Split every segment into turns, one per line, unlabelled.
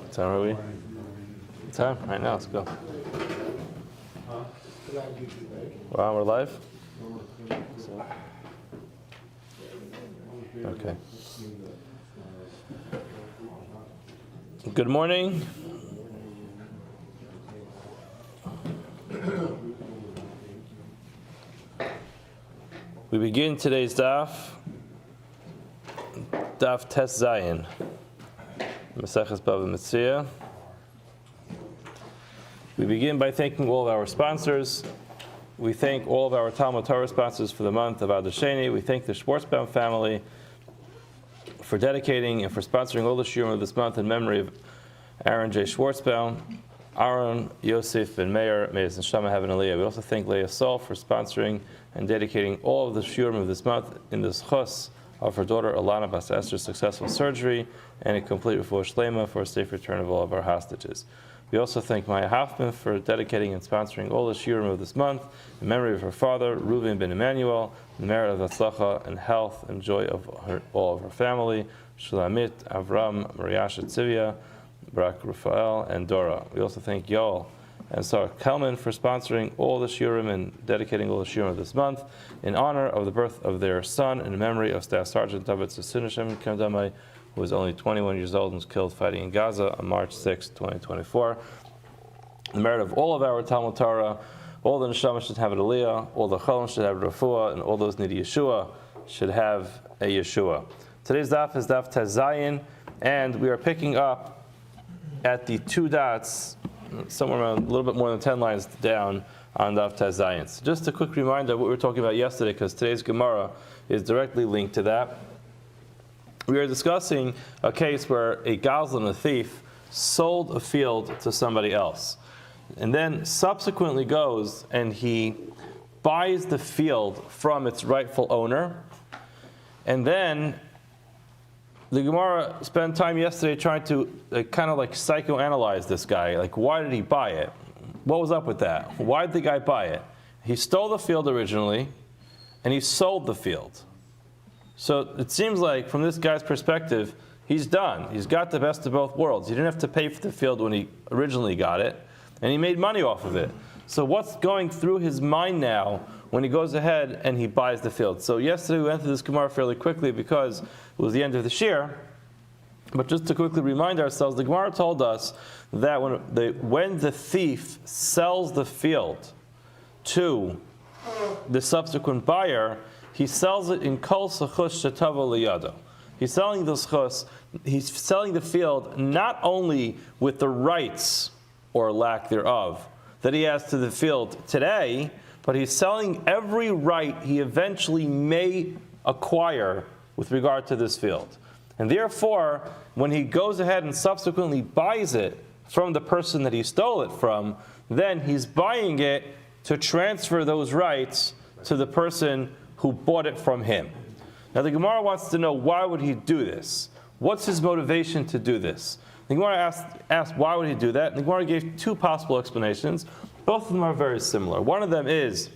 What time are we? What time? All right, now let's go. Wow, we're live? Okay. Good morning. We begin today's daf Tes Zayin, Maseches Bava Metzia. We begin by thanking all of our sponsors. We thank all of our Talmud Torah sponsors for the month of Adar Sheni. We thank the Schwartzbaum family for dedicating and for sponsoring all the shiurim of this month in memory of Aaron J. Schwartzbaum, Aaron, Yosef, and Meir. May his neshama have an aliyah. We also thank Leah Sol for sponsoring and dedicating all of the shiurim of this month in the schus of her daughter Alana Bas Esther's successful surgery and a complete refuah shlema for a safe return of all of our hostages. We also thank Maya Hoffman for dedicating and sponsoring all the shiurim of this month in memory of her father, Reuven ben Emmanuel, the merit of Hatzlacha and health and joy of all of her family, Shulamit, Avram, Mariasha Tzivia, Barak Rafael, and Dora. We also thank Yoel and Sarah Kelman for sponsoring all the shiurim and dedicating all the shiurim of this month in honor of the birth of their son and in memory of Staff Sergeant David Sassunashem Kemdamai, who was only 21 years old and was killed fighting in Gaza on March 6, 2024. The merit of all of our Talmud Torah, all the neshama should have an aliyah, all the cholim should have refuah, and all those needy Yeshua should have a Yeshua. Today's daf is daf Tes Zayin, and we are picking up at the two dots, somewhere around a little bit more than 10 lines down on daf Tes Zayin. So just a quick reminder of what we were talking about yesterday, because today's Gemara is directly linked to that. We are discussing a case where a gazlan, a thief, sold a field to somebody else, and then subsequently goes and he buys the field from its rightful owner. And then the Gemara spent time yesterday trying to kind of like psychoanalyze this guy. Like, why did he buy it? What was up with that? Why did the guy buy it? He stole the field originally, and he sold the field. So it seems like, from this guy's perspective, he's done. He's got the best of both worlds. He didn't have to pay for the field when he originally got it, and he made money off of it. So what's going through his mind now when he goes ahead and he buys the field? So yesterday we went through this Gemara fairly quickly because it was the end of the shir. But just to quickly remind ourselves, the Gemara told us that when the thief sells the field to the subsequent buyer, he sells it in kol sechus shetava liyado. He's selling the schus, he's selling the field not only with the rights, or lack thereof, that he has to the field today, but he's selling every right he eventually may acquire with regard to this field. And therefore, when he goes ahead and subsequently buys it from the person that he stole it from, then he's buying it to transfer those rights to the person who bought it from him. Now the Gemara wants to know, why would he do this? What's his motivation to do this? The Gemara asked why would he do that? And the Gemara gave two possible explanations. Both of them are very similar. One of them is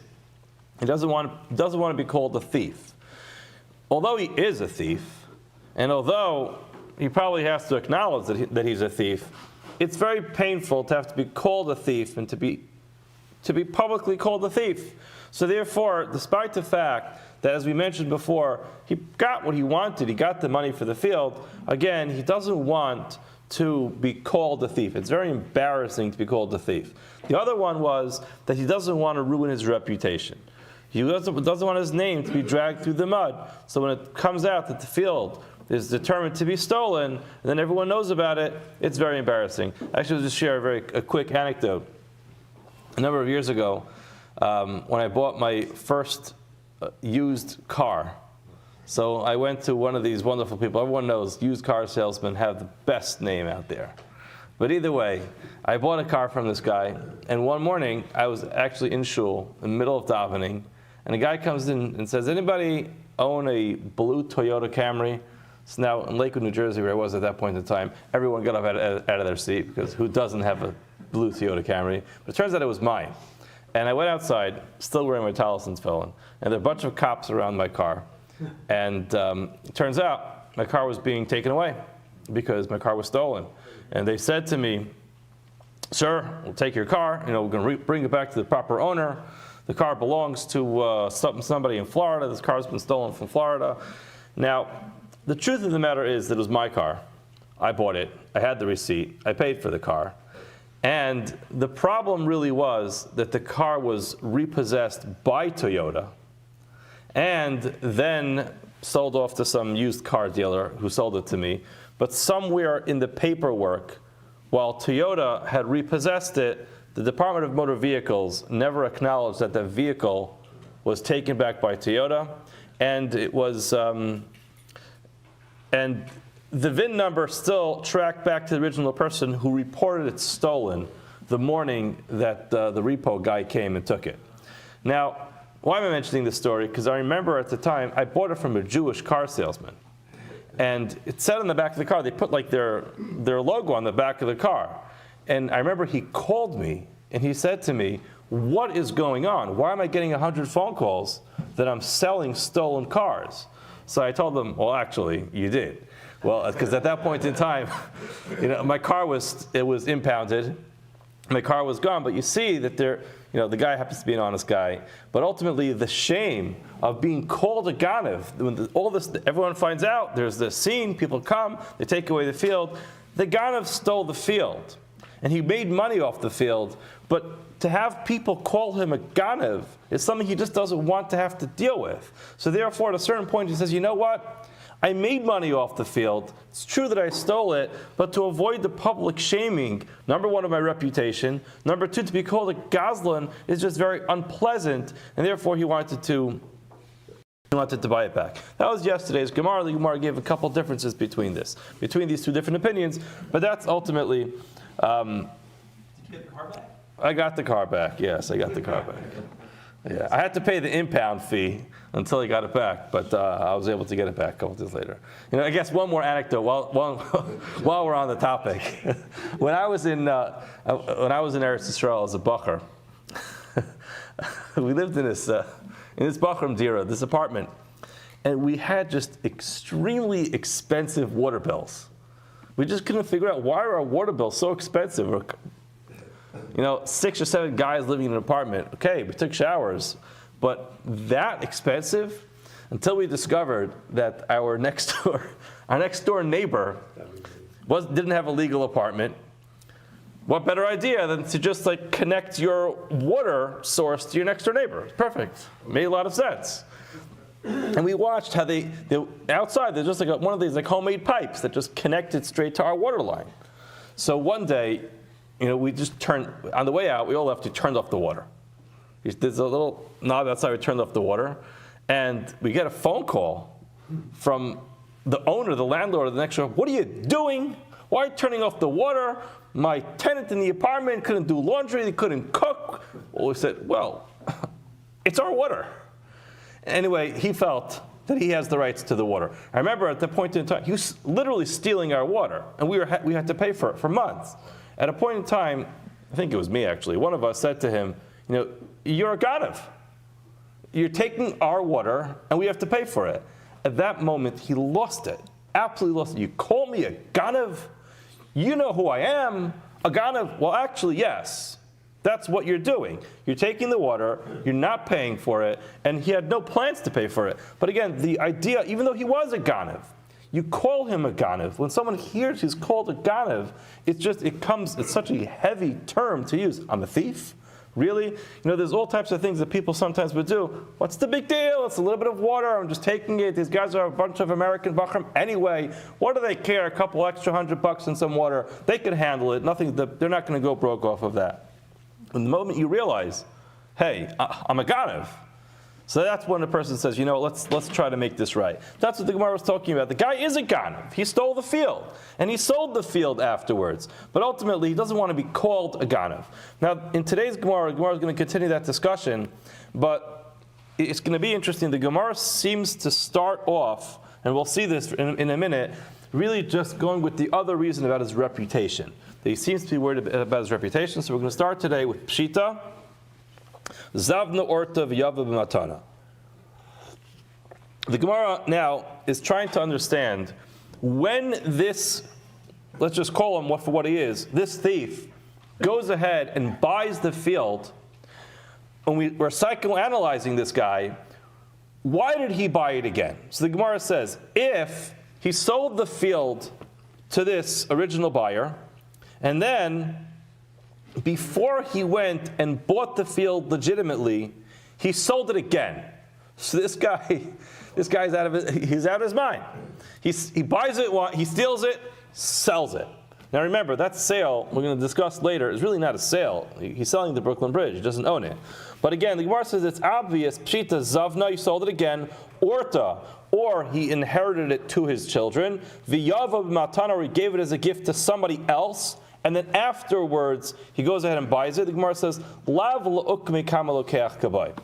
he doesn't want to be called a thief. Although he is a thief, and although he probably has to acknowledge that he's a thief, it's very painful to have to be called a thief and to be publicly called a thief. So therefore, despite the fact that, as we mentioned before, he got what he wanted, he got the money for the field, again, he doesn't want to be called a thief. It's very embarrassing to be called a thief. The other one was that he doesn't want to ruin his reputation. He doesn't want his name to be dragged through the mud. So when it comes out that the field is determined to be stolen, and then everyone knows about it, it's very embarrassing. Actually, I'll just share a quick anecdote. A number of years ago, when I bought my first used car. So I went to one of these wonderful people. Everyone knows used car salesmen have the best name out there. But either way, I bought a car from this guy, and one morning I was actually in shul, in the middle of davening, and a guy comes in and says, "Anybody own a blue Toyota Camry?" So now in Lakewood, New Jersey, where I was at that point in time, everyone got up out of their seat, because who doesn't have a blue Toyota Camry? But it turns out it was mine. And I went outside, still wearing my Talisman's felon, and there were a bunch of cops around my car. And it turns out my car was being taken away. because my car was stolen. And they said to me, sir, we'll take your car, we're going to bring it back to the proper owner. The car belongs to somebody in Florida. This car's been stolen from Florida. Now, the truth of the matter is that it was my car. I bought it. I had the receipt. I paid for the car. And the problem really was that the car was repossessed by Toyota and then sold off to some used car dealer who sold it to me. But somewhere in the paperwork, while Toyota had repossessed it, the Department of Motor Vehicles never acknowledged that the vehicle was taken back by Toyota, and it was, and the VIN number still tracked back to the original person who reported it stolen the morning that the repo guy came and took it. Now, why am I mentioning this story? Because I remember at the time I bought it from a Jewish car salesman, and it said on the back of the car, they put like their logo on the back of the car. And I remember he called me and he said to me, what is going on? Why am I getting 100 phone calls that I'm selling stolen cars? So I told him, well, actually, you did. Well, because at that point in time, my car was impounded. My car was gone, but you see that the guy happens to be an honest guy. But ultimately, the shame of being called a ganav, when all this, everyone finds out, there's this scene, people come, they take away the field. The ganav stole the field, and he made money off the field. But to have people call him a ganav is something he just doesn't want to have to deal with. So therefore, at a certain point, he says, you know what? I made money off the field. It's true that I stole it, but to avoid the public shaming, number one, of my reputation, number two, to be called a gazlan is just very unpleasant, and therefore he wanted to buy it back. That was yesterday's Gemara. The Gemara gave a couple differences between these two different opinions, but that's ultimately. Did you get the car back? I got the car back. Yes, I got the car back. Yeah, I had to pay the impound fee until I got it back, but I was able to get it back a couple days later. I guess one more anecdote while we're on the topic. When I was in Eretz Yisrael as a bacher, we lived in this bachram dira, this apartment, and we had just extremely expensive water bills. We just couldn't figure out why are our water bills so expensive. 6 or 7 guys living in an apartment. Okay, we took showers, but that expensive until we discovered that our next door neighbor didn't have a legal apartment. What better idea than to just connect your water source to your next door neighbor? Perfect. Made a lot of sense. And we watched how they outside there's just one of these homemade pipes that just connected straight to our water line. So one day, we just turned, on the way out, we all left, we turned off the water. There's a little knob outside, we turned off the water, and we get a phone call from the owner, the landlord of the next door. What are you doing? Why are you turning off the water? My tenant in the apartment couldn't do laundry, they couldn't cook. Well, we said, well, it's our water. Anyway, he felt that he has the rights to the water. I remember at the point in time, he was literally stealing our water, and we had to pay for it for months. At a point in time, I think it was me actually, one of us said to him, you're a ganav. You're taking our water and we have to pay for it. At that moment, he lost it, absolutely lost it. You call me a ganav? You know who I am, a ganav? Well, actually, yes. That's what you're doing. You're taking the water, you're not paying for it, and he had no plans to pay for it. But again, the idea, even though he was a ganav, you call him a ganav. When someone hears he's called a ganav, it's such a heavy term to use. I'm a thief? Really? There's all types of things that people sometimes would do. What's the big deal? It's a little bit of water. I'm just taking it. These guys are a bunch of American bachram anyway. What do they care? A couple extra $100 in some water. They can handle it. They're not going to go broke off of that. And the moment you realize, hey, I'm a ganav. So that's when the person says, let's try to make this right. That's what the Gemara was talking about. The guy is a ganav. He stole the field. And he sold the field afterwards. But ultimately, he doesn't want to be called a ganav. Now, in today's Gemara, the Gemara is going to continue that discussion. But it's going to be interesting. The Gemara seems to start off, and we'll see this in a minute, really just going with the other reason about his reputation. That he seems to be worried about his reputation. So we're going to start today with Pshita. Zavna orta v'yava b'matana. The Gemara now is trying to understand when this, let's just call him for what he is, this thief goes ahead and buys the field, and we're psychoanalyzing this guy, why did he buy it again? So the Gemara says, if he sold the field to this original buyer, and then before he went and bought the field legitimately, he sold it again. So this guy's out of his mind. He buys it, he steals it, sells it. Now remember, that sale, we're going to discuss later, is really not a sale. He's selling the Brooklyn Bridge. He doesn't own it. But again, the Gemara says it's obvious. Pshita Zavna, he sold it again. Orta, or he inherited it to his children. V'yava b'matana, or he gave it as a gift to somebody else. And then afterwards, he goes ahead and buys it. The Gemara says, Lav la'ukmi kama lokeach kabay.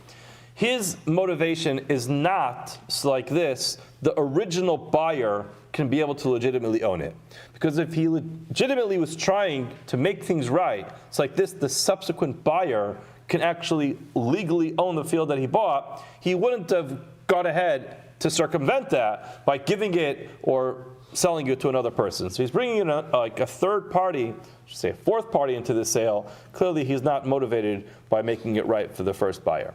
His motivation is not like this. The original buyer can be able to legitimately own it. Because if he legitimately was trying to make things right, it's like this, the subsequent buyer can actually legally own the field that he bought. He wouldn't have gone ahead to circumvent that by giving it or selling it to another person. So he's bringing in a third party, I should say a fourth party into the sale. Clearly he's not motivated by making it right for the first buyer.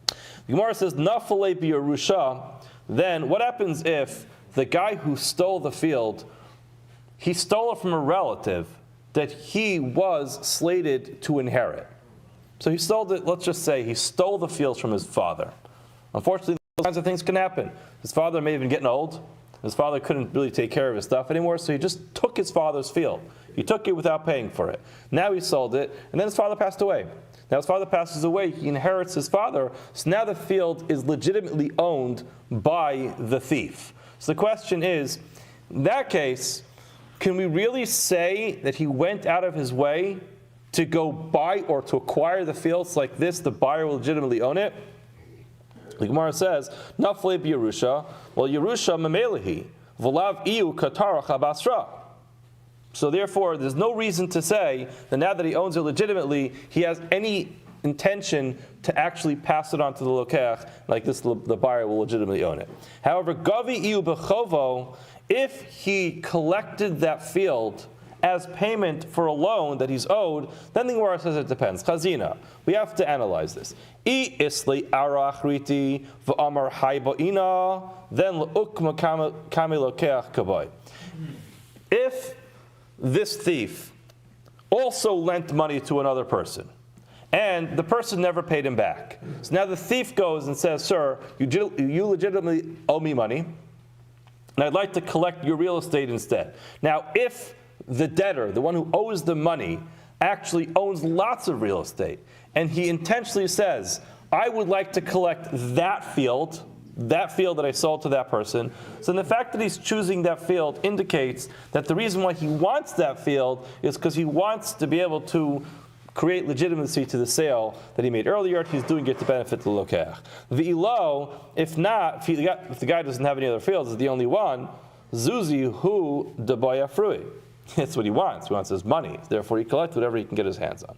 The Gemara says, Nafale b'Yerusha, then what happens if the guy who stole the field, he stole it from a relative that he was slated to inherit? So he stole it, let's just say he stole the field from his father. Unfortunately, those kinds of things can happen. His father may have been getting old. His father couldn't really take care of his stuff anymore, so he just took his father's field. He took it without paying for it. Now he sold it, and then his father passed away. Now his father passes away, he inherits his father, so now the field is legitimately owned by the thief. So the question is, in that case, can we really say that he went out of his way to go buy or to acquire the fields like this, the buyer will legitimately own it? The Gemara says, Nafle b'Yerusha, well, Yerusha memelehi, v'lav iu katarach habasra. So therefore, there's no reason to say that now that he owns it legitimately, he has any intention to actually pass it on to the lokech, like this, the buyer will legitimately own it. However, gavi iu b'chovo, if he collected that field as payment for a loan that he's owed, then the Gemara says it depends. Chazina, we have to analyze this. I isli arach riti v'amar haiba'ina, then l'ukma kami lokeach kabay. If this thief also lent money to another person, and the person never paid him back, so now the thief goes and says, sir, you legitimately owe me money, and I'd like to collect your real estate instead. Now, if the debtor, the one who owes the money, actually owns lots of real estate, and he intentionally says, I would like to collect that field that I sold to that person. So the fact that he's choosing that field indicates that the reason why he wants that field is because he wants to be able to create legitimacy to the sale that he made earlier. He's doing it to benefit the lokech. V'ilo, if not, if the guy doesn't have any other fields, is the only one, zuzi hu debaya frui. That's what he wants. He wants his money. Therefore, he collects whatever he can get his hands on.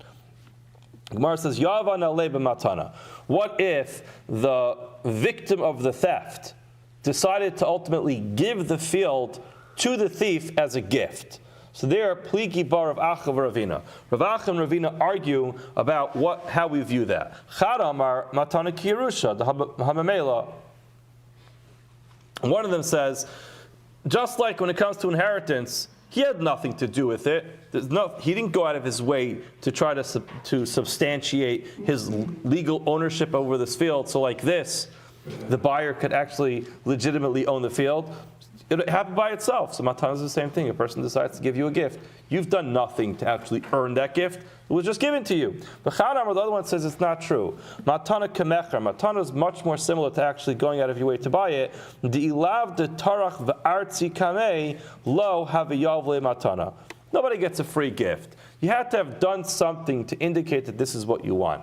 Gemara says, Yavan alei b'matana. What if the victim of the theft decided to ultimately give the field to the thief as a gift? So there, pligi bar of Acha v'Ravina. Rav Acha and Ravina argue about how we view that. Chad amar matana kirusha the hamamela. One of them says, just like when it comes to inheritance, he had nothing to do with it. He didn't go out of his way to try to substantiate his legal ownership over this field. So like this, the buyer could actually legitimately own the field. It happened by itself. So matana is the same thing. A person decides to give you a gift. You've done nothing to actually earn that gift. It was just given to you. But Chadam, or the other one, says it's not true. Matana kemecher. Matana is much more similar to actually going out of your way to buy it. Di'ilav de tarach v'artzi kamei lo haviyavle matana. Nobody gets a free gift. You have to have done something to indicate that this is what you want.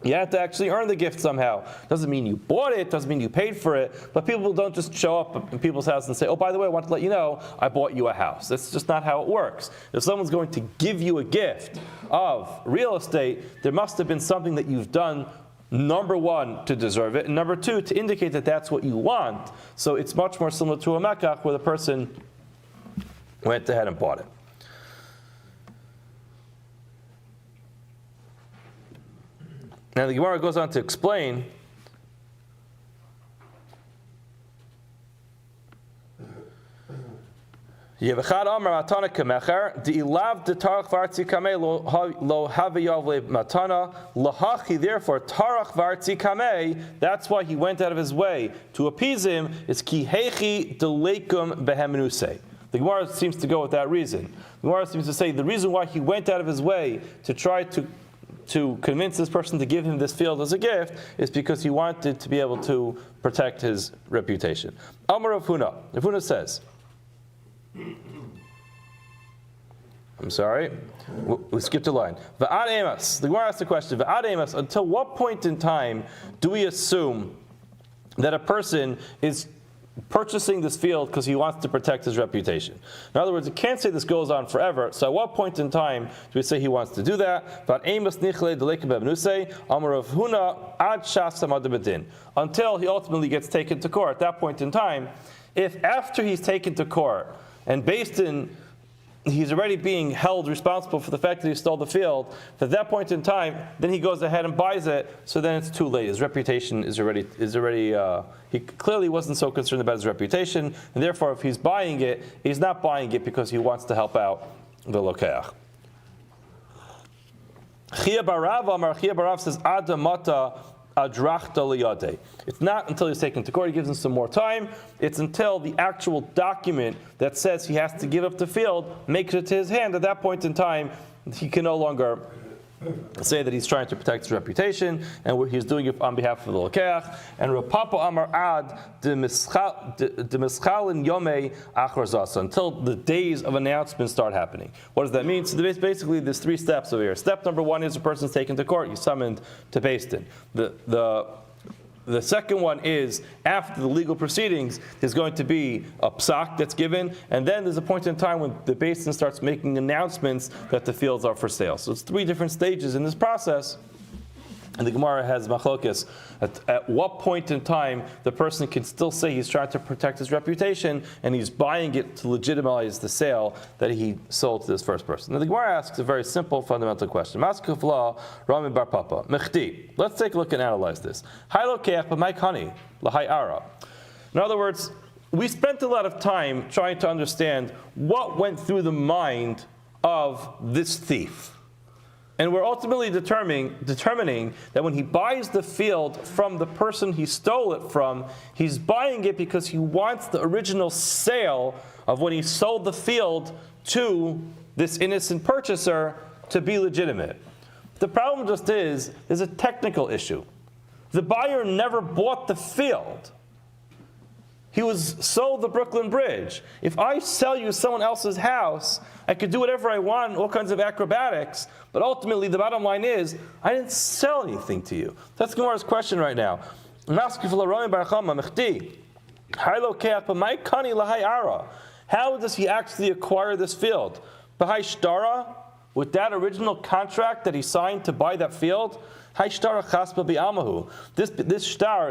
You have to actually earn the gift somehow. Doesn't mean you bought it, doesn't mean you paid for it, but people don't just show up in people's house and say, oh, by the way, I want to let you know, I bought you a house. That's just not how it works. If someone's going to give you a gift of real estate, there must have been something that you've done Number one, to deserve it, and number two, to indicate that that's what you want. So it's much more similar to a mekach, where the person went ahead and bought it. Now the Gemara goes on to explain Yevachad Amar Matana Kamecher Di'ilav Detarach Vartzi Kamei Lo Haviyav Le Matana Lahachi. Therefore Tarach Vartzi Kamei. That's why he went out of his way to appease him. It's Ki Hechi Deleikum Behemenusei. The Gemara seems to go with that reason. The Gemara seems to say the reason why he went out of his way to try to convince this person to give him this field as a gift is because he wanted to be able to protect his reputation. Amar Rav Huna. Rav Huna says, I'm sorry, we skipped a line. V'ad emas. The Gemara asked the question, V'ad emas, until what point in time do we assume that a person is purchasing this field because he wants to protect his reputation? In other words, you can't say this goes on forever. So at what point in time do we say he wants to do that? Until he ultimately gets taken to court. At that point in time, if after he's taken to court and based in he's already being held responsible for the fact that he stole the field, at that point in time, then he goes ahead and buys it, so then it's too late. His reputation is already he clearly wasn't so concerned about his reputation, and therefore if he's buying it, he's not buying it because he wants to help out the lokeach. Chia Barav says, Adamata Adrachta liyadeh. It's not until he's taken to court, he gives him some more time. It's until the actual document that says he has to give up the field makes it to his hand. At that point in time, he can no longer say that he's trying to protect his reputation, and he's doing it on behalf of the lokeach. And Rapapa Amar Ad de Mischalin Yomi Achrazas, until the days of announcement start happening. What does that mean? So basically there's three steps over here. Step number one is a person's taken to court, he's summoned to Beis Din. The second one is, after the legal proceedings, there's going to be a psak that's given, and then there's a point in time when the Beis Din starts making announcements that the fields are for sale. So it's three different stages in this process. And the Gemara has machlokes at what point in time the person can still say he's trying to protect his reputation and he's buying it to legitimize the sale that he sold to this first person. Now the Gemara asks a very simple, fundamental question. Maskufla Rami Bar Papa Mechti. Let's take a look and analyze this. In other words, we spent a lot of time trying to understand what went through the mind of this thief. And we're ultimately determining that when he buys the field from the person he stole it from, he's buying it because he wants the original sale of when he sold the field to this innocent purchaser to be legitimate. The problem just is, there's a technical issue. The buyer never bought the field. He was sold the Brooklyn Bridge. If I sell you someone else's house, I could do whatever I want, all kinds of acrobatics, but ultimately the bottom line is, I didn't sell anything to you. That's Gemara's question right now. How does he actually acquire this field? With that original contract that he signed to buy that field? This shtar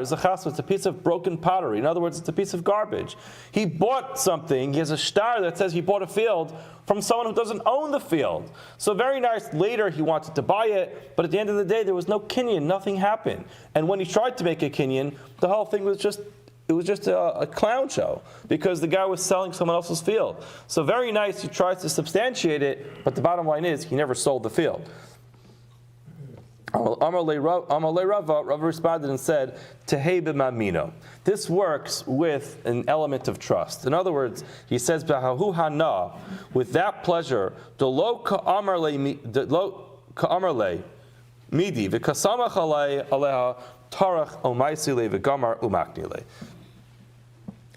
is a chaspa, it's a piece of broken pottery. In other words, it's a piece of garbage. He bought something, he has a shtar that says he bought a field from someone who doesn't own the field. So very nice, later he wanted to buy it, but at the end of the day there was no kinyan, nothing happened. And when he tried to make a kinyan, the whole thing was just a clown show, because the guy was selling someone else's field. So very nice, he tries to substantiate it, but the bottom line is, he never sold the field. Rava responded and said, Tehei b'mamino. This works with an element of trust. In other words, he says, B'hahu hana, with that pleasure, Delo ka'amar le midi, v'kasamach aleha tarach omaisi le v'gamar umakni le.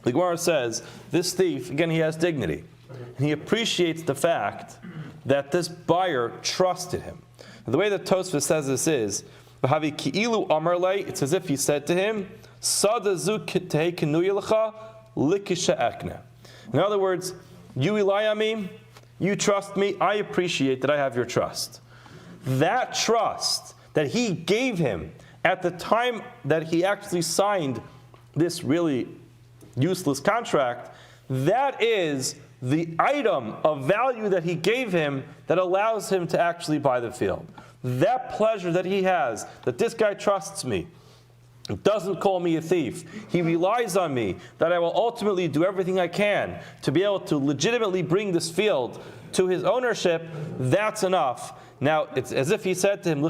The Gemara says, this thief, again, he has dignity. And he appreciates the fact that this buyer trusted him. The way that Tosfos says this is, it's as if he said to him, in other words, you rely on me, you trust me, I appreciate that I have your trust. That trust that he gave him at the time that he actually signed this really useless contract, that is the item of value that he gave him that allows him to actually buy the field. That pleasure that he has, that this guy trusts me, doesn't call me a thief, he relies on me, that I will ultimately do everything I can to be able to legitimately bring this field to his ownership, that's enough. Now, it's as if he said to him,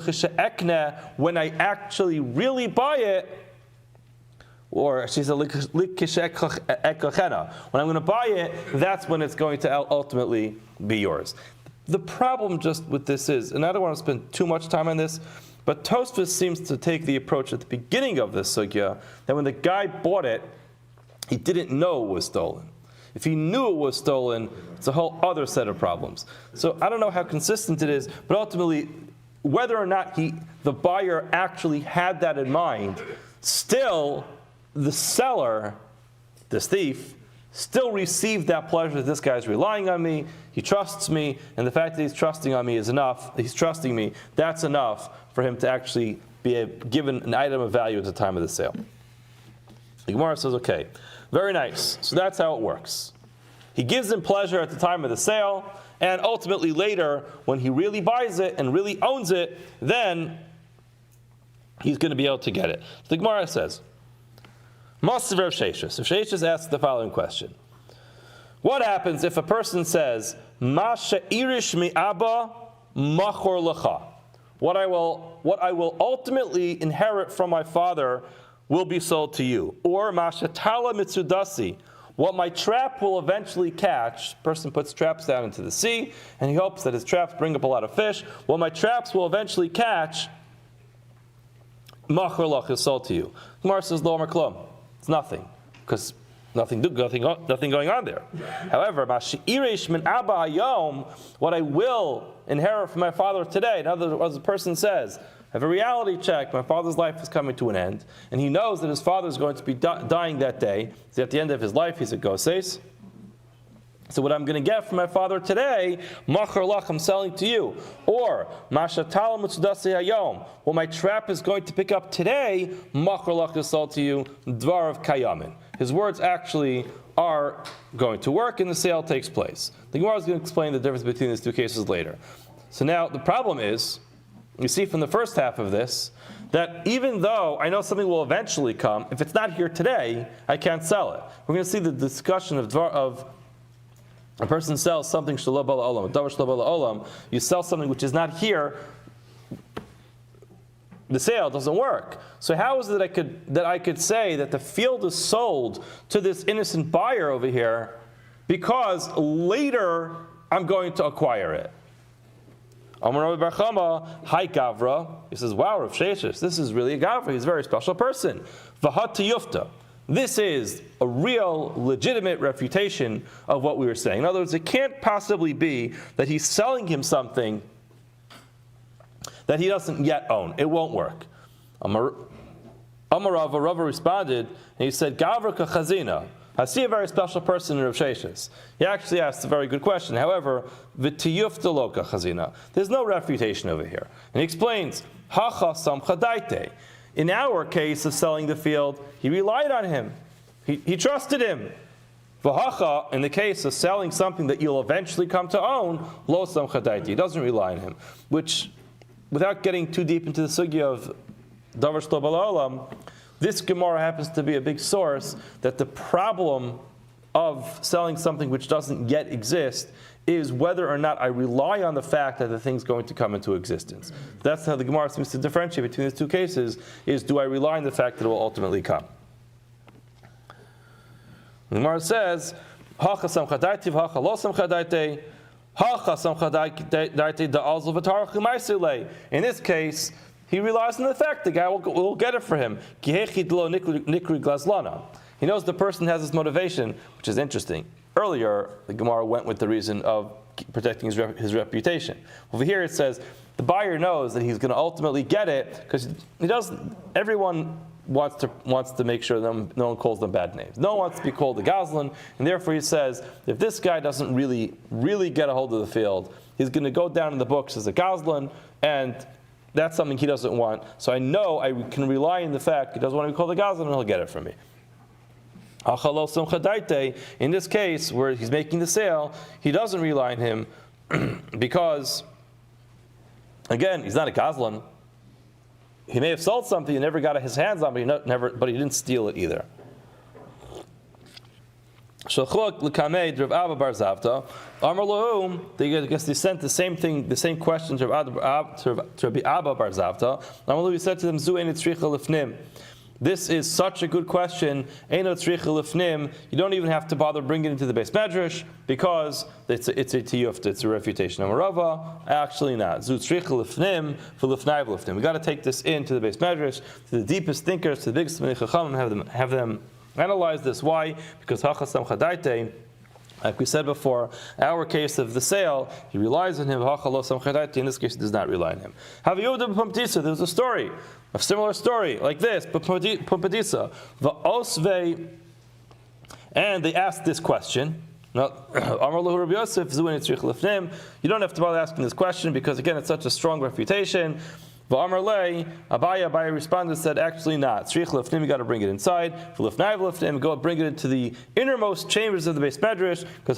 when I actually really buy it, or she said, when I'm going to buy it, that's when it's going to ultimately be yours. The problem just with this is, and I don't want to spend too much time on this, but Tosfos seems to take the approach at the beginning of this sugya that when the guy bought it, he didn't know it was stolen. If he knew it was stolen, it's a whole other set of problems. So I don't know how consistent it is, but ultimately, whether or not the buyer actually had that in mind, still the seller, this thief, still received that pleasure that this guy's relying on me, he trusts me, and the fact that he's trusting on me is enough, he's trusting me, that's enough for him to actually be given an item of value at the time of the sale. The Gemara says, okay, very nice, so that's how it works. He gives him pleasure at the time of the sale, and ultimately later, when he really buys it and really owns it, then he's going to be able to get it. So the Gemara says, Masav Rav Sheshis. Rav Sheshis asks the following question. What happens if a person says, Ma she'irish mi abba machor lecha? What I will ultimately inherit from my father will be sold to you. Or Ma she'tala mitzudasi. What my trap will eventually catch, person puts traps down into the sea, and he hopes that his traps bring up a lot of fish. What my traps will eventually catch, machor lecha is sold to you. Gemara says, Lo amar klum. It's nothing, because nothing going on there. However, what I will inherit from my father today, in other words, the person says, I have a reality check, my father's life is coming to an end, and he knows that his father is going to be dying that day. So at the end of his life, he's a goses. So what I'm going to get from my father today, machar lach, I'm selling to you. Or, mashatal mutzudasi hayom, what my trap is going to pick up today, machar lach is sold to you, dvar of kayamin. His words actually are going to work and the sale takes place. The Gemara is going to explain the difference between these two cases later. So now the problem is, you see from the first half of this, that even though I know something will eventually come, if it's not here today, I can't sell it. We're going to see the discussion of a person sells something shalom bala olam, davar shalom bala olam. You sell something which is not here. The sale doesn't work. So how is it that I could say that the field is sold to this innocent buyer over here because later I'm going to acquire it? Amar Rabbi Bar Chama, hi Gavra. He says, wow, Rav Sheshis, this is really a Gavra. He's a very special person. V'hat tiyufta. This is a real, legitimate refutation of what we were saying. In other words, it can't possibly be that he's selling him something that he doesn't yet own. It won't work. Amar Rava responded, and he said, Gavra kachazina. I see a very special person in Rav Sheshis. He actually asked a very good question. However, v'tiyufta lo kachazina. There's no refutation over here. And he explains, hacha sam chadaite. In our case of selling the field, he relied on him. He trusted him. V'hacha, in the case of selling something that you'll eventually come to own, lo sam chadaiti. He doesn't rely on him. Which, without getting too deep into the sugya of davar shlo bala olam, this Gemara happens to be a big source that the problem of selling something which doesn't yet exist is whether or not I rely on the fact that the thing's going to come into existence. That's how the Gemara seems to differentiate between these two cases, is do I rely on the fact that it will ultimately come? The Gemara says, Hacha samchadaiti v'hacha lo samchadaiti, Hacha samchadaiti da'alzul v'tarach u'maisile. In this case, he relies on the fact the guy will get it for him. Kihechi lo nikri glazlana. He knows the person has this motivation, which is interesting. Earlier, the Gemara went with the reason of protecting his reputation. Over here it says, the buyer knows that he's going to ultimately get it, because everyone wants to make sure no one calls them bad names. No one wants to be called a gazlan, and therefore he says, if this guy doesn't really get a hold of the field, he's going to go down in the books as a gazlan, and That's something he doesn't want. So I know I can rely on the fact he doesn't want to be called a Gazlan, and he'll get it from me. In this case, where he's making the sale, he doesn't rely on him because, again, he's not a Gazlan. He may have sold something he never got his hands on, but he didn't steal it either. I guess they sent the same thing, the same question to Rabbi Abba Bar Zavta. He said to them, this is such a good question. You don't even have to bother bringing it into the base medrash because it's a tiyufta, it's a refutation. Actually not. We got to take this into the base medrash, to the deepest thinkers, to the biggest chachamim, have them analyze this. Why? Because hachasam chadaite, like we said before, our case of the sale, he relies on him. In this case, he does not rely on him. There was a story, a similar story like this, but Pumpadisa, the Osve, and they asked this question. You don't have to bother asking this question because, again, it's such a strong refutation. Abaye responded and said, actually not. You got to bring it inside. Go bring it into the innermost chambers of the base medrash, because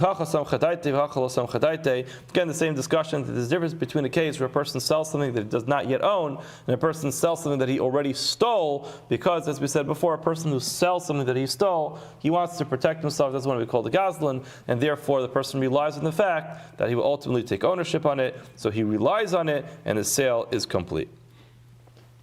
again, the same discussion. There's a difference between a case where a person sells something that he does not yet own, and a person sells something that he already stole, because, as we said before, a person who sells something that he stole, he wants to protect himself, doesn't want to be called a gazlan, and therefore the person relies on the fact that he will ultimately take ownership on it, so he relies on it, and the sale is complete.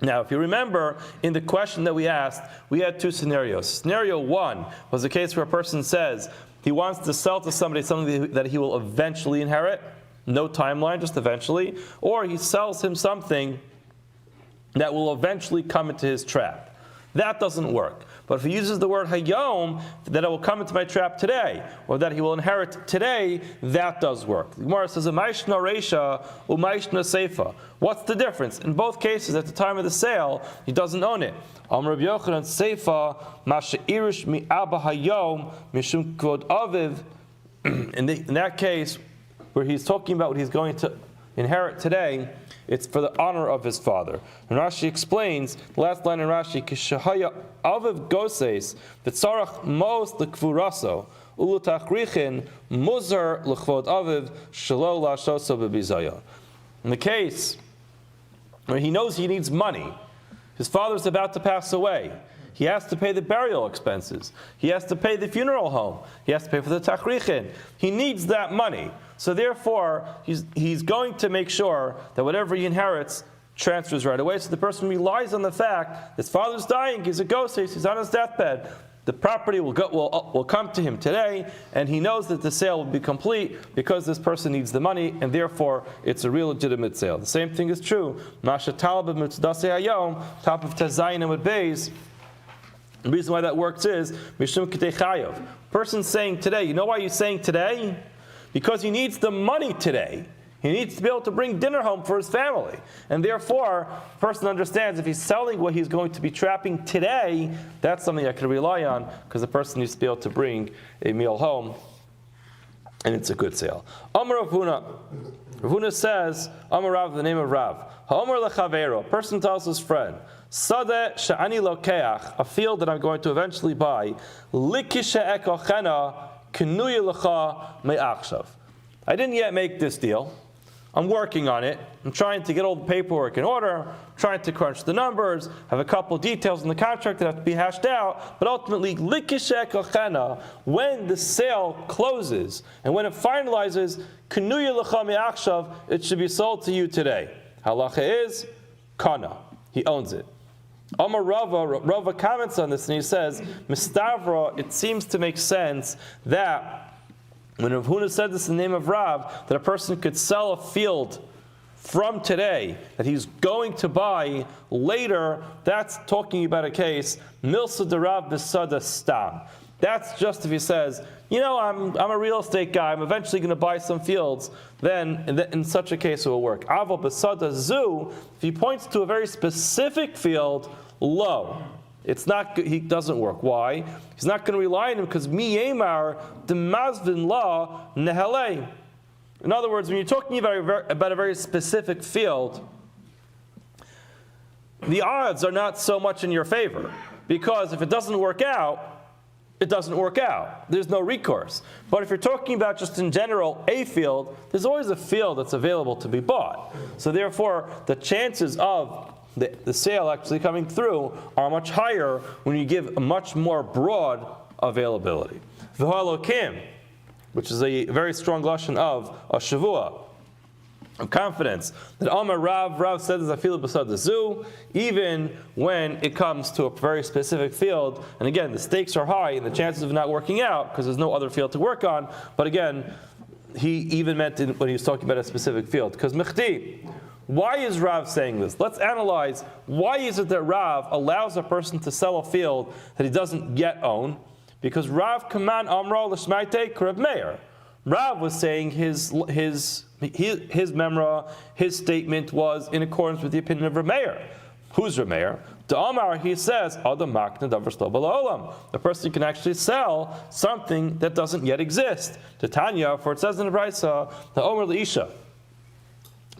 Now, if you remember, in the question that we asked, we had two scenarios. Scenario one was a case where a person says he wants to sell to somebody something that he will eventually inherit, no timeline, just eventually, or he sells him something that will eventually come into his trap. That doesn't work. But if he uses the word hayom, that it will come into my trap today, or that he will inherit today, that does work. The Gemara says, "Umayshna reisha, umayshna seifa." What's the difference? In both cases, at the time of the sale, he doesn't own it. Amar Rabbi Yochanan seifa, masha irish mi abba hayom, mishum kvod aviv. In that case, where he's talking about what he's going to inherit today, it's for the honor of his father. And Rashi explains, the last line in Rashi, Kishahaya aviv goses, v'tzarach mos l'kvuraso, ulutachrichin muzar l'chvod aviv, shelo la'shoso b'bizaya. In the case where he knows he needs money, his father's about to pass away, he has to pay the burial expenses, he has to pay the funeral home, he has to pay for the tachrichin, he needs that money. So therefore, he's going to make sure that whatever he inherits transfers right away. So the person relies on the fact his father's dying, he's a ghost, he's on his deathbed. The property will come to him today, and he knows that the sale will be complete because this person needs the money, and therefore it's a real legitimate sale. The same thing is true. Masha talab mitzvah hayom, top of Tazayin and Beis. The reason why that works is mishum k'tei chayav. Person saying today. You know why he's saying today? Because he needs the money today. He needs to be able to bring dinner home for his family. And therefore, the person understands if he's selling what he's going to be trapping today, that's something I can rely on, because the person needs to be able to bring a meal home, and it's a good sale. Amar Rav Huna. Rav Huna says, Amar Rav, the name of Rav. Ha'amar lechavero. Person tells his friend, Sadeh she'ani lokeach, a field that I'm going to eventually buy, likisha ekochena, I didn't yet make this deal. I'm working on it. I'm trying to get all the paperwork in order, trying to crunch the numbers, have a couple details in the contract that have to be hashed out, but ultimately, when the sale closes and when it finalizes, it should be sold to you today. Halacha is, kana. He owns it. Amar Rava comments on this and he says, Mistavra, it seems to make sense that when Rav Huna said this in the name of Rav, that a person could sell a field from today that he's going to buy later, that's talking about a case, Milsa Derav Besada Stam. That's just if he says, I'm a real estate guy, I'm eventually going to buy some fields, then in such a case it will work. Aval Besada Zu, if he points to a very specific field, low. It's not. He doesn't work. Why? He's not going to rely on him because mi yemar demazvin la nehalei. In other words, when you're talking about a very specific field, the odds are not so much in your favor, because if it doesn't work out, it doesn't work out. There's no recourse. But if you're talking about just in general a field, there's always a field that's available to be bought. So therefore, the chances of the sale actually coming through are much higher when you give a much more broad availability. V'halokim, which is a very strong lashon of a shavua, of confidence, that Amar Rav said this afil b'sad zu, even when it comes to a very specific field. And again, the stakes are high and the chances of not working out because there's no other field to work on. But again, he even meant when he was talking about a specific field. Because Mechti, why is Rav saying this? Let's analyze, why is it that Rav allows a person to sell a field that he doesn't yet own? Because Rav Kaman Amra L'Shmaite Kreb Meir. Rav was saying his memra, his statement was in accordance with the opinion of Rabbi Meir. Who's Rabbi Meir? The Amar, he says, the person can actually sell something that doesn't yet exist. The Tanya, for it says in the Brisa, the Omer L'Isha.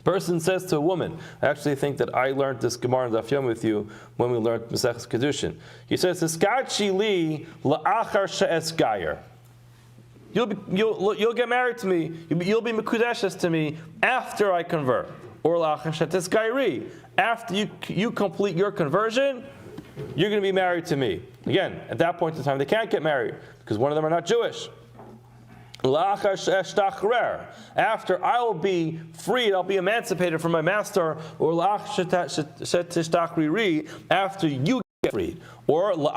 Person says to a woman, I actually think that I learned this Gemara in Daf Yomi with you when we learned Maseches Kedushin. He says, "Hiskadshi li la'achar she'es gayer." You'll get married to me. You'll be mekudeshes to me after I convert. Or la'achar she'es gayri. After you complete your conversion, you're going to be married to me. Again, at that point in time, they can't get married because one of them are not Jewish. After I will be freed, I'll be emancipated from my master, or after you get freed, or one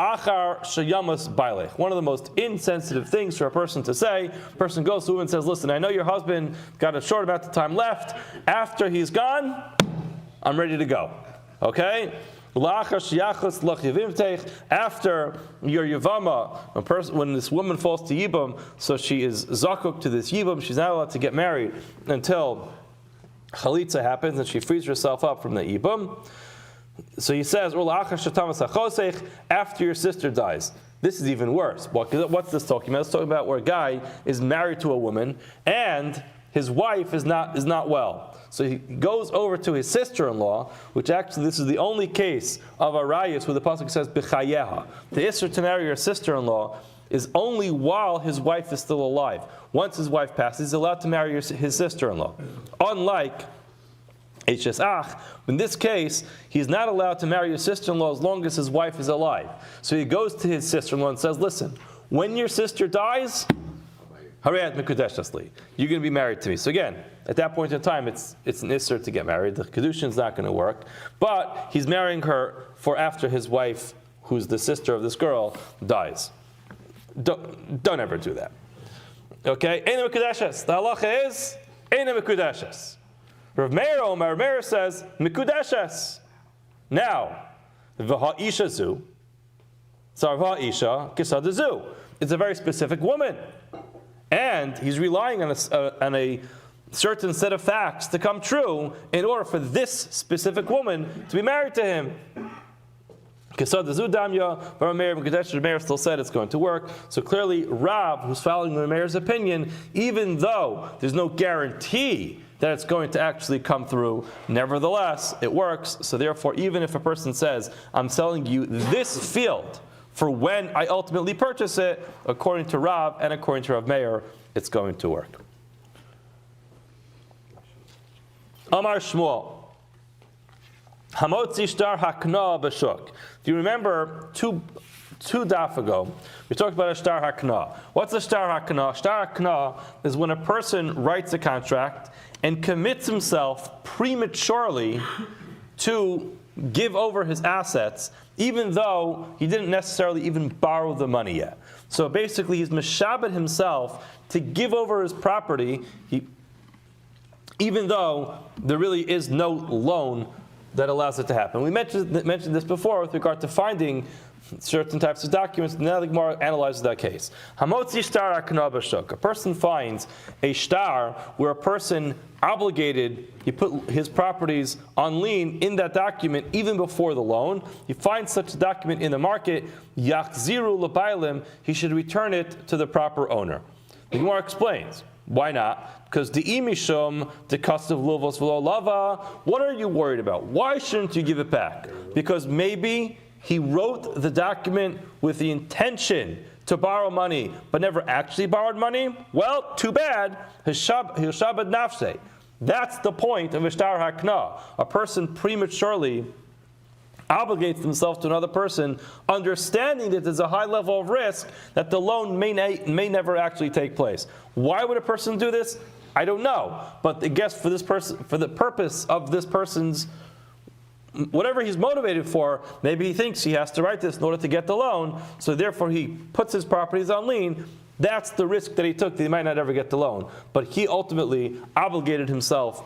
of the most insensitive things for a person to say. A person goes to a woman and says, listen, I know your husband got a short amount of time left. After he's gone, I'm ready to go. Okay? After your Yavama, when this woman falls to Yibam, so she is zakuk to this Yibam, she's not allowed to get married until Chalitza happens and she frees herself up from the Yibam. So he says, after your sister dies. This is even worse. What's this talking about? It's talking about where a guy is married to a woman and his wife is not well. So he goes over to his sister-in-law, which actually this is the only case of Aryeh where the pasuk says b'chayeha. The isser to marry your sister-in-law is only while his wife is still alive. Once his wife passes, he's allowed to marry his sister-in-law. Unlike Ach, in this case, he's not allowed to marry his sister-in-law as long as his wife is alive. So he goes to his sister-in-law and says, listen, when your sister dies, Harayat Mikudeshasli, you're going to be married to me. So again, at that point in time, it's an isser to get married. The kedushin is not going to work, but he's marrying her for after his wife, who's the sister of this girl, dies. Don't ever do that. Okay, Eina Mikudeshes. The halacha is Eina Mikudeshes. Rav Meir says Mikudeshes. Now, V'ha'isha zu. So V'ha'isha kisadazu. It's a very specific woman. And he's relying on a certain set of facts to come true in order for this specific woman to be married to him. Meir still said it's going to work. So clearly, Rab, who's following the Meir's opinion, even though there's no guarantee that it's going to actually come through, nevertheless, it works. So therefore, even if a person says, I'm selling you this field for when I ultimately purchase it, according to Rav and according to Rav Meir, it's going to work. Amar Shmuel, Hamotzi shtar hakna b'shuk. Do you remember two daf ago, we talked about a shtar hakna. What's a shtar hakna? Shtar hakna is when a person writes a contract and commits himself prematurely to give over his assets, even though he didn't necessarily even borrow the money yet. So basically, he's meshabed himself to give over his property, even though there really is no loan that allows it to happen. We mentioned this before with regard to finding certain types of documents. Now the Gemara analyzes that case. Hamotzi shtar hakna b'shuk. A person finds a shtar where a person obligated, he put his properties on lien in that document even before the loan. He finds such a document in the market, yachziru l'bailim, he should return it to the proper owner. The Gemara explains, Why not? Because the imishum, the cost of luvos v'lo lava, what are you worried about? Why shouldn't you give it back? Because maybe he wrote the document with the intention to borrow money, but never actually borrowed money? Well, too bad. Hishabad nafseh. That's the point of ishtar hakna. A person prematurely obligates themselves to another person, understanding that there's a high level of risk that the loan may never actually take place. Why would a person do this? I don't know. But I guess for the purpose of this person's, whatever he's motivated for, maybe he thinks he has to write this in order to get the loan, so therefore he puts his properties on lien. That's the risk that he took, that he might not ever get the loan. But he ultimately obligated himself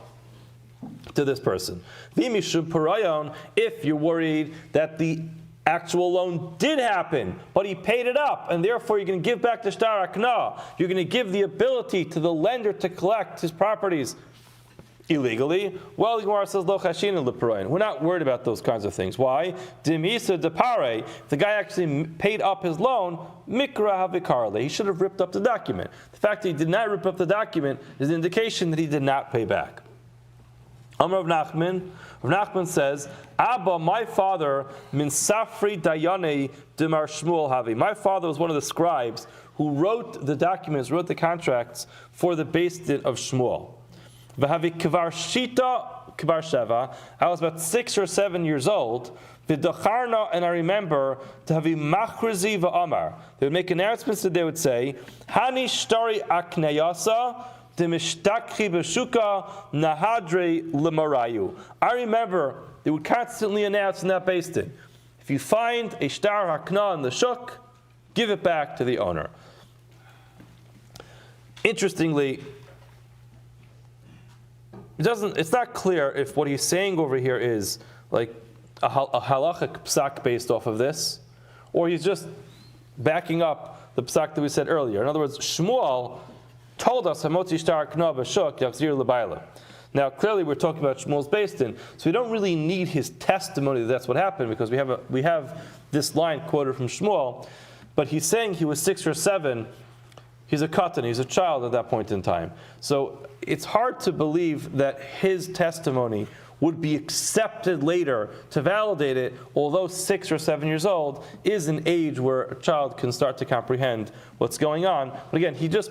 to this person. If you're worried that the actual loan did happen, but he paid it up, and therefore you're going to give back the shtar hakna, you're going to give the ability to the lender to collect his properties illegally, well, the Gemara says, lo chashina l'peroin. We're not worried about those kinds of things. Why? Dimisa depare. If the guy actually paid up his loan, mikra havikarle. He should have ripped up the document. The fact that he did not rip up the document is an indication that he did not pay back. Amar Rav Nachman says, Abba, my father, min safri dayane demar Shmuel havi. My father was one of the scribes who wrote the documents, wrote the contracts for the Beis Din of Shmuel. V'havi kvar shita kvar sheva. I was about 6 or 7 years old. V'dacharna, and I remember to have machrizi v'amar. They would make announcements that they would say, Hani shtari akneyasa. I remember they would constantly announce in that Beis Din, if you find a shtar hakna in the shuk, give it back to the owner. Interestingly, it's not clear if what he's saying over here is like a halachic psak based off of this, or he's just backing up the psak that we said earlier. In other words, Shmuel told us Hamotzi shtar hakna b'shuk yachzir l'bayla. Now, clearly, we're talking about Shmuel's Beis Din, so we don't really need his testimony that that's what happened, because we have this line quoted from Shmuel. But he's saying he was 6 or 7. He's a katan, he's a child at that point in time. So it's hard to believe that his testimony would be accepted later to validate it, although 6 or 7 years old is an age where a child can start to comprehend what's going on. But again, it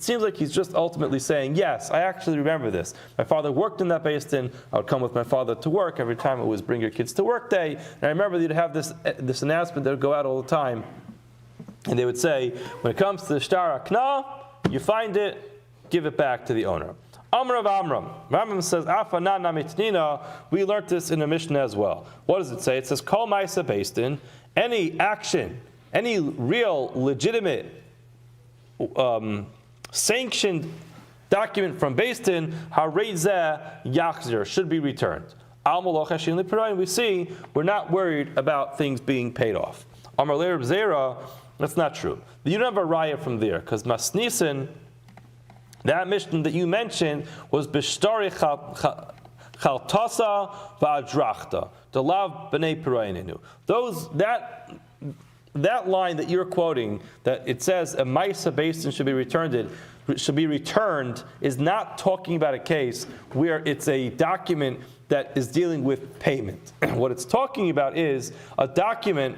seems like he's just ultimately saying, yes, I actually remember this. My father worked in that Beis Din. I would come with my father to work. Every time it was bring your kids to work day. And I remember they'd have this announcement that would go out all the time. And they would say, when it comes to the shtar hakna, you find it, give it back to the owner. Amr of Amram. Rambam says, Afana namitnina. We learned this in a Mishnah as well. What does it say? It says, Kol ma'isa Beis Din. Any action, any real, legitimate, sanctioned document from Beis Din, harezeh yachzir, should be returned. Al maloch hashin l'pirayin. We see we're not worried about things being paid off. Amar le'Reb Zera. That's not true. You don't have a raya from there, because Masnisin, that Mishnah that you mentioned, was Bishtari Chaltasa Va'adrachta, the Lav B'nei Pirayinenu. That line that you're quoting, that it says a Maisa Beis Din should be returned, is not talking about a case where it's a document that is dealing with payment. What it's talking about is a document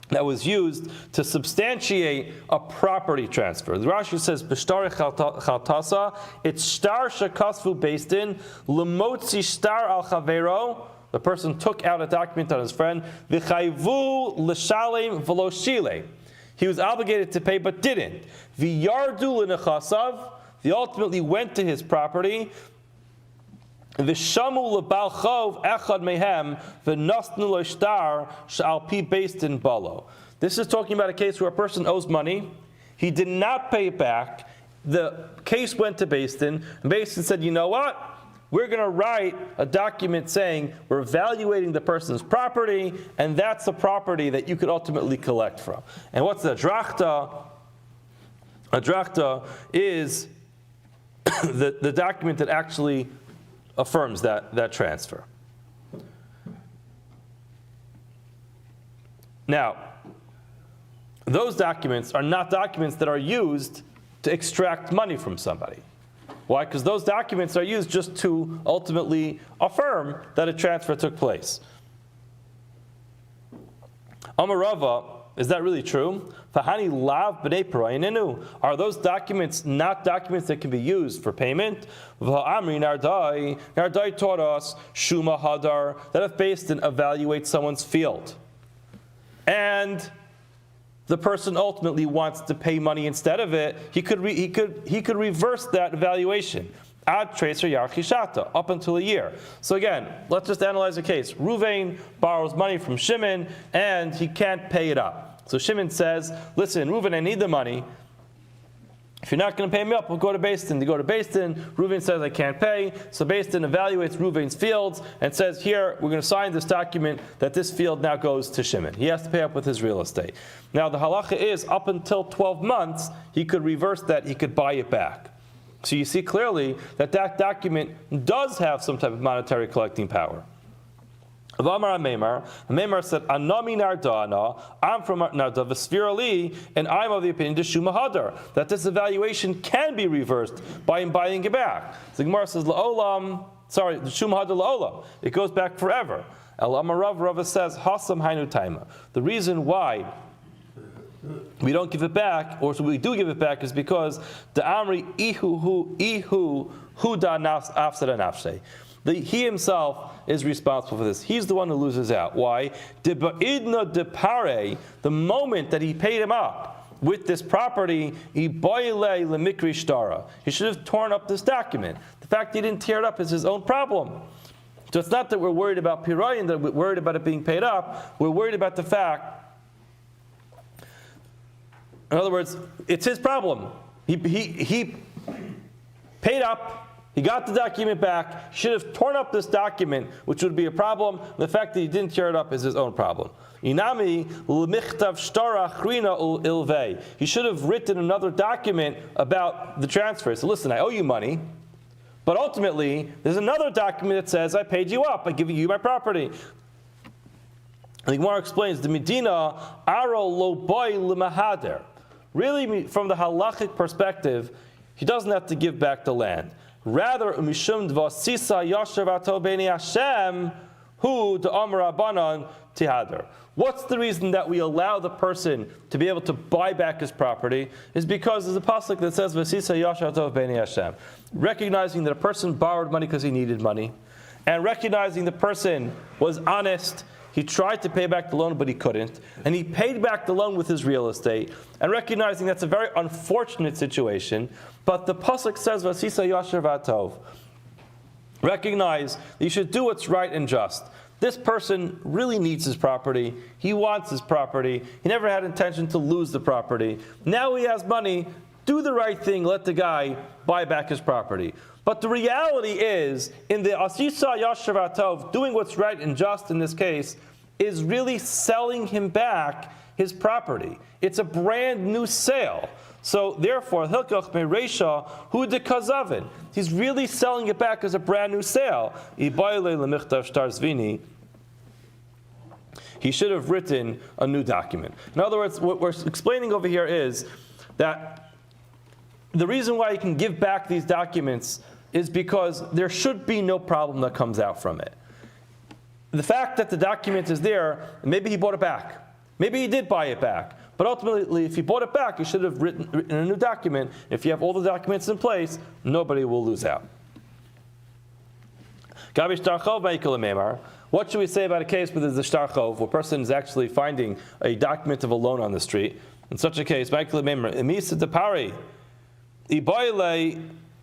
that was used to substantiate a property transfer. The Rashi says, "B'shtar chaltasa." It's shtar shekasvu Beis Din lemotzi shtar al chavero. The person took out a document on his friend. V'chayvu l'shalem v'lo shile. He was obligated to pay but didn't. V'yardu l'nechasav. They ultimately went to his property. V'shamu lebal chov echad mehem v'nasnu lo shtar sh'al pi Beis Din balo. This is talking about a case where a person owes money. He did not pay it back. The case went to Beis Din, and Beis Din said, you know what? We're going to write a document saying we're evaluating the person's property, and that's the property that you could ultimately collect from. And what's the drachta? A drachta is the document that actually affirms that transfer. Now, those documents are not documents that are used to extract money from somebody. Why? Because those documents are used just to ultimately affirm that a transfer took place. Amarava, is that really true? Fahani lav b'nei parayinenu. Are those documents not documents that can be used for payment? V'ha'amri Nardai taught us shuma hadar, that if Beis Din evaluates someone's field, and the person ultimately wants to pay money instead of it, he could reverse that evaluation. Ad tracer yarchishata, up until a year. So again, let's just analyze a case. Ruvain borrows money from Shimon and he can't pay it up. So Shimon says, listen, Reuven, I need the money. If you're not going to pay me up, we'll go to Beis Din. They go to Beis Din. Reuven says, I can't pay. So Beis Din evaluates Reuven's fields and says, here, we're going to sign this document that this field now goes to Shimon. He has to pay up with his real estate. Now, the halacha is, up until 12 months, he could reverse that. He could buy it back. So you see clearly that that document does have some type of monetary collecting power. Meimar said, Anami Nardana, I'm from Narda Vesvirali, and I'm of the opinion to Shuma Hadar, that this evaluation can be reversed by him buying it back. The Gemara says, La'olam, sorry, the Shuma Hadar La'olam, it goes back forever. El Amarav Rava says, Hasam Hainu Taima. The reason why we don't give it back, or so we do give it back, is because the Amri Ihu Huda Afsada Nafshe. He himself is responsible for this. He's the one who loses out. Why? The moment that he paid him up with this property, he should have torn up this document. The fact he didn't tear it up is his own problem. So it's not that we're worried about Pirayin, that we're worried about it being paid up. We're worried about the fact, in other words, it's his problem. He paid up. He got the document back. He should have torn up this document, which would be a problem. The fact that he didn't tear it up is his own problem. Inami l'michtav shtara chrina ilvei. He should have written another document about the transfer. So listen, I owe you money, but ultimately there's another document that says I paid you up. I give you my property. And the Gemara explains the Medina aro lo boy l'mahader. Really, from the halachic perspective, he doesn't have to give back the land. Rather, umishum dvasisa yashav ato b'nei Hashem hu de'amar Rabbanan tihader. What's the reason that we allow the person to be able to buy back his property? Is because there's a pasuk that says vasisa yashav ato b'nei Hashem, recognizing that a person borrowed money because he needed money, and recognizing the person was honest. He tried to pay back the loan, but he couldn't. And he paid back the loan with his real estate. And recognizing that's a very unfortunate situation. But the pasuk says, Vasisa Yasher Vatov. Recognize that you should do what's right and just. This person really needs his property. He wants his property. He never had intention to lose the property. Now he has money. Do the right thing. Let the guy buy back his property. But the reality is, in the Asisa Yasher Vatov, doing what's right and just in this case, is really selling him back his property. It's a brand new sale. So therefore, Hilkach Meresha Hu de Kazavin. He's really selling it back as a brand new sale. He should have written a new document. In other words, what we're explaining over here is that the reason why you can give back these documents is because there should be no problem that comes out from it. The fact that the document is there, maybe he bought it back. Maybe he did buy it back. But ultimately, if he bought it back, he should have written a new document. If you have all the documents in place, nobody will lose out. What should we say about a case where there's a shtarchov, where a person is actually finding a document of a loan on the street? In such a case,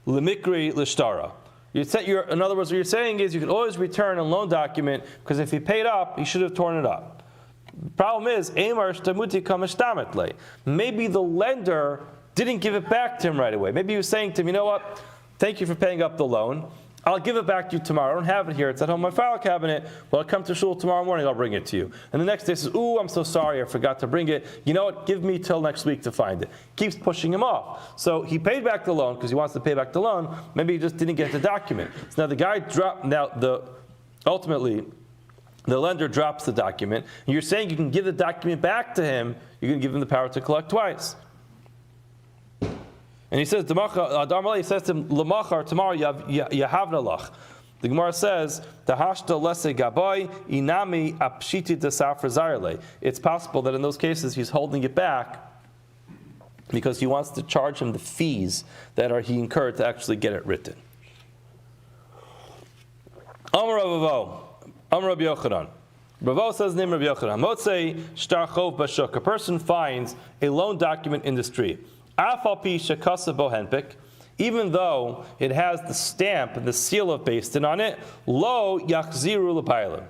Lemikri l'shtara. In other words, what you're saying is you can always return a loan document because if he paid up, he should have torn it up. The problem is, maybe the lender didn't give it back to him right away. Maybe he was saying to him, you know what, thank you for paying up the loan. I'll give it back to you tomorrow. I don't have it here. It's at home in my file cabinet. Well, I'll come to shul tomorrow morning. I'll bring it to you. And the next day says, ooh, I'm so sorry. I forgot to bring it. You know what? Give me till next week to find it. Keeps pushing him off. So he paid back the loan because he wants to pay back the loan. Maybe he just didn't get the document. So now the guy dropped. Now ultimately, the lender drops the document. And you're saying you can give the document back to him. You're going to give him the power to collect twice. And he says, Amalei says to him, Lamachar, tomorrow you have nalach. The Gemara says, Tahashta lese gabai inami apshiti desafra zarle. It's possible that in those cases he's holding it back because he wants to charge him the fees that he incurred to actually get it written. Amar Ravo, Amar Rabbi Yochanan. Ravo says the name Rabbi Yochanan. Motzei shtar chov bashuk. A person finds a loan document in the street. Afal pi shekasa bohenpik. Even though it has the stamp and the seal of Beis Din on it, lo yachziru l'bailim.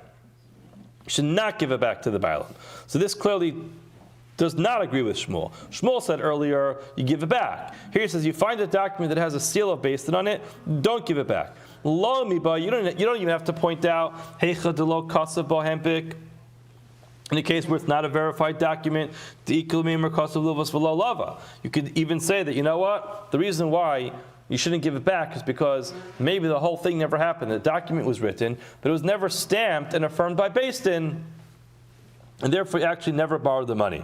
You should not give it back to the bailim. So this clearly does not agree with Shmuel. Shmuel said earlier, you give it back. Here he says, you find a document that has a seal of Beis Din on it, don't give it back. Lo miba, you don't even have to point out, heicha de lo kasa bohempik. In the case where it's not a verified document, you could even say that, you know what, the reason why you shouldn't give it back is because maybe the whole thing never happened. The document was written, but it was never stamped and affirmed by Beis Din, and therefore you actually never borrowed the money.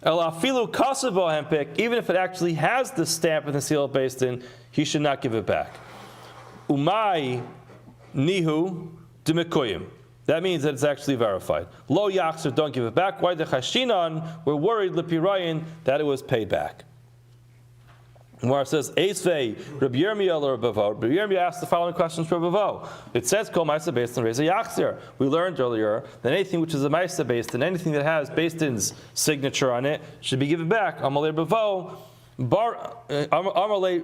Even if it actually has the stamp and the seal of Beis Din, he should not give it back. Umay nihu demikoyim. That means that it's actually verified. Lo yachzer, don't give it back. Why the chashinan? We're worried lepirayin that it was paid back. Where it says Eisvei Rabbi Yirmiyah or Bava. Rabbi Yirmiyah asked the following questions for Bava. It says Kol Ma'aseh Beis Din Reza Yachzer. We learned earlier that anything which is a Ma'aseh Beis Din, anything that has Beis Din's signature on it, should be given back. Amalei Bava Amalei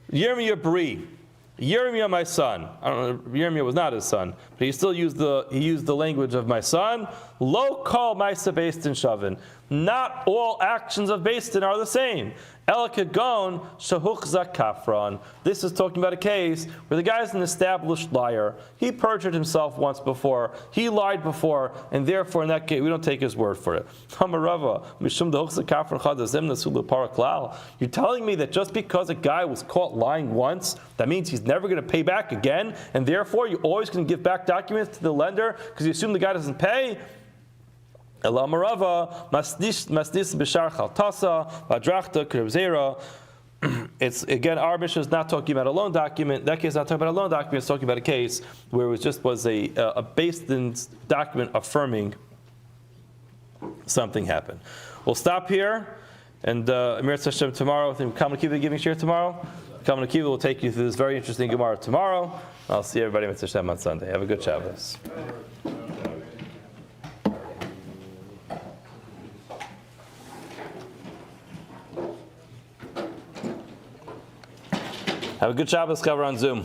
Yirmiyah Bri. Yirmiyah, my son. I don't know, Yirmiyah was not his son, but he still used the language of my son. Lo kol ma'aseh Beis Din shavin. Not all actions of Beis Din are the same. El kagon shahuchzak kafron. This is talking about a case where the guy's an established liar. He perjured himself once before. He lied before, and therefore in that case we don't take his word for it. You're telling me that just because a guy was caught lying once, that means he's never going to pay back again, and therefore you're always going to give back documents to the lender because you assume the guy doesn't pay? It's again, our mission is not talking about a loan document. In that case, not talking about a loan document. It's talking about a case where it was a Beis Din document affirming something happened. We'll stop here, and Amir Hashem tomorrow. I think Kamal Akiva giving share tomorrow. Kamal Akiva will take you through this very interesting Gemara tomorrow. I'll see everybody Mitzvah Hashem on Sunday. Have a good Shabbos. Have a good Shabbos cover on Zoom.